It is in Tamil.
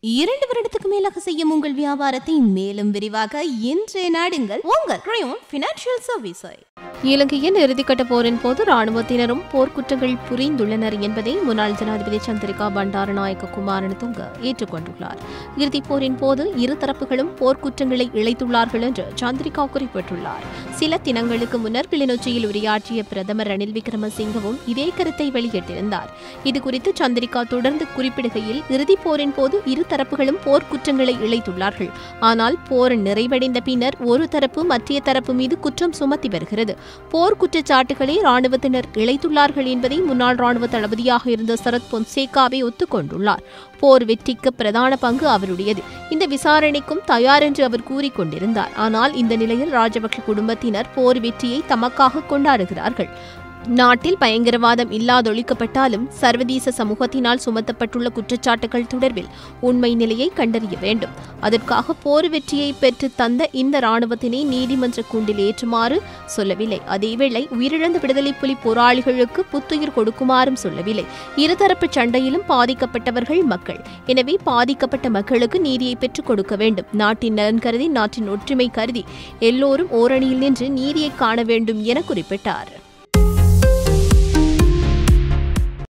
2 வருடத்துக்கு மேலாக செய்யும் உங்கள் வியாபாரத்தை மேலும் விரிவாக இன்றைய நாடுங்கள் உங்கள் கிரயோன் ஃபினான்ஷியல் சர்வீஸை. இலங்கையின் இறுதிக்கட்ட போரின் போது ராணுவத்தினரும் போர்க்குற்றங்கள் புரிந்துள்ளனர் என்பதை முன்னாள் ஜனாதிபதி சந்திரிகா பண்டாரநாயக்க குமாரதுங்க ஏற்றுக்கொண்டுள்ளார். இறுதிப் போரின் போது இரு தரப்புகளும் போர்க்குற்றங்களை இழைத்துள்ளார்கள் என்று சந்திரிகா குறிப்பிட்டுள்ளார். சில தினங்களுக்கு முன்னர் கிளிநொச்சியில் உரையாற்றிய பிரதமர் ரணில் விக்ரமசிங்கவும் இதே கருத்தை வெளியிட்டிருந்தார். இதுகுறித்து சந்திரிகா தொடர்ந்து குறிப்பிடுகையில், இறுதிப் போரின் போது இரு தரப்புகளும் போர்க்குற்றங்களை இழைத்துள்ளார்கள். ஆனால் போர் நிறைவடைந்த பின்னர் ஒரு தரப்பு மற்றைய தரப்பு மீது குற்றம் சுமத்தி வருகிறது. போர் குற்றச்சாட்டுகளை ராணுவத்தினர் இழைத்துள்ளார்கள் என்பதை முன்னாள் ராணுவ தளபதியாக இருந்த சரத் பொன்சேகாவே ஒத்துக்கொண்டுள்ளார். போர் வெற்றிக்கு பிரதான பங்கு அவருடையது. இந்த விசாரணைக்கும் தயார் என்று அவர் கூறிக்கொண்டிருந்தார். ஆனால் இந்த நிலையில் ராஜபக்ஷ குடும்பத்தினர் போர் வெற்றியை தமக்காக கொண்டாடுகிறார்கள். நாட்டில் பயங்கரவாதம் இல்லாதொழிக்கப்பட்டாலும் சர்வதேச சமூகத்தினால் சுமத்தப்பட்டுள்ள குற்றச்சாட்டுகள் தொடர்பில் உண்மை நிலையை கண்டறிய வேண்டும். அதற்காக போர் வெற்றியை பெற்று தந்த இந்த ராணுவத்தினை நீதிமன்ற கூண்டில் ஏற்றுமாறு சொல்லவில்லை. அதேவேளை உயிரிழந்த விடுதலை புலி போராளிகளுக்கு புத்துயிர் கொடுக்குமாறும் சொல்லவில்லை. இருதரப்பு சண்டையிலும் பாதிக்கப்பட்டவர்கள் மக்கள். எனவே பாதிக்கப்பட்ட மக்களுக்கு நீதியை பெற்றுக் கொடுக்க வேண்டும். நாட்டின் நலன் கருதி, நாட்டின் ஒற்றுமை கருதி எல்லோரும் ஓரணியில் நின்று நீதியை காண வேண்டும் என குறிப்பிட்டார்.